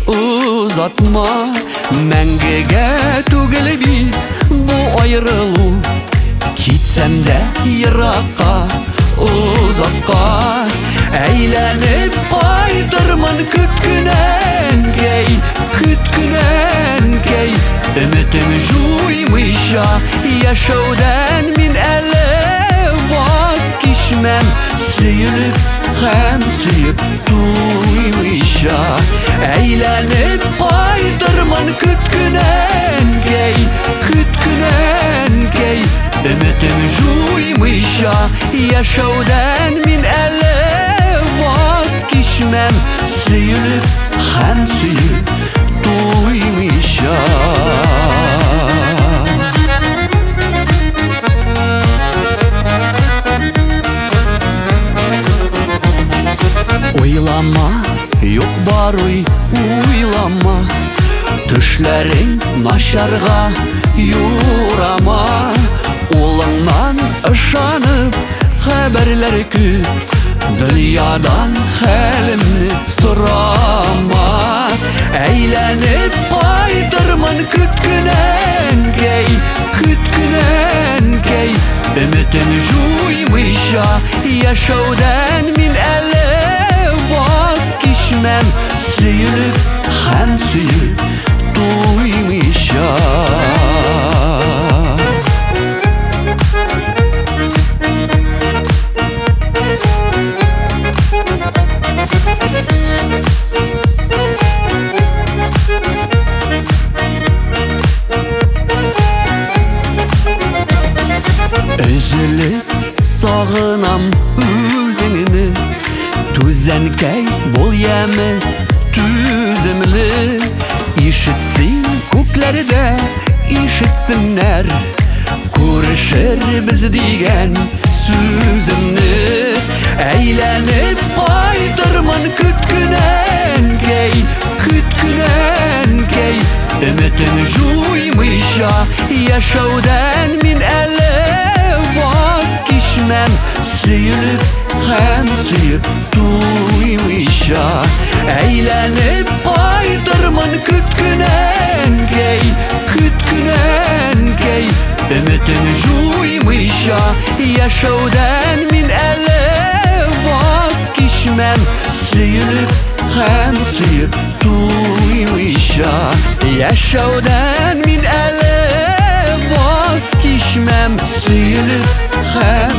uzatma. Мәңгегә түгел бит бу аерылу, китсәм дә еракка, узакка. Әйләнеп кайтырмын көткүнән-кәй, көткүнән-кәй. Өметем жуймыйча яшәүдән мин әле ваз кичмәм. Сөелеп һәм сөеп туймыйча. Әйләнеп кайтырмын көткүнән-кәй, көткүнән-кәй. Өметем жуймыйча яшәүдән мин әле ваз кичмәм. Сөелеп һәм сөеп туймыйча. Уйлама, юк баруй, уйлама. Төшләрең начарга юрама. Улыңнан ышанып хәбәрләр күп, дөньядан хәлемне сорама. Әйләнеп кайтырмын көткүнән-кәй, көткүнән-кәй. Өметем жуймыйча яшәүдән мин әле ваз кичмәм. Сөелеп һәм сөеп туймыйча. Üzülüp sağınam üzüngni, түзәнкәй бул яме түземле. Ишетсин күкләрдә, ишетсеннәр, күрешербез дигән сүземне. Әйләнеп кайтырмын көткүнән-кәй, көткүнән-кәй. Өметем жуймыйча яшәүдән мин әле ваз кичмәм. Сөелеп һәм сөеп туймыйча. Әйләнеп кайтырмын көткүнән-кәй, көткүнән-кәй. Өметем жуймыйча яшәүдән мин әле ваз кичмәм. Сөелеп һәм сөеп туймыйча. Яшәүдән мин әле ваз кичмәм. Сөелеп һәм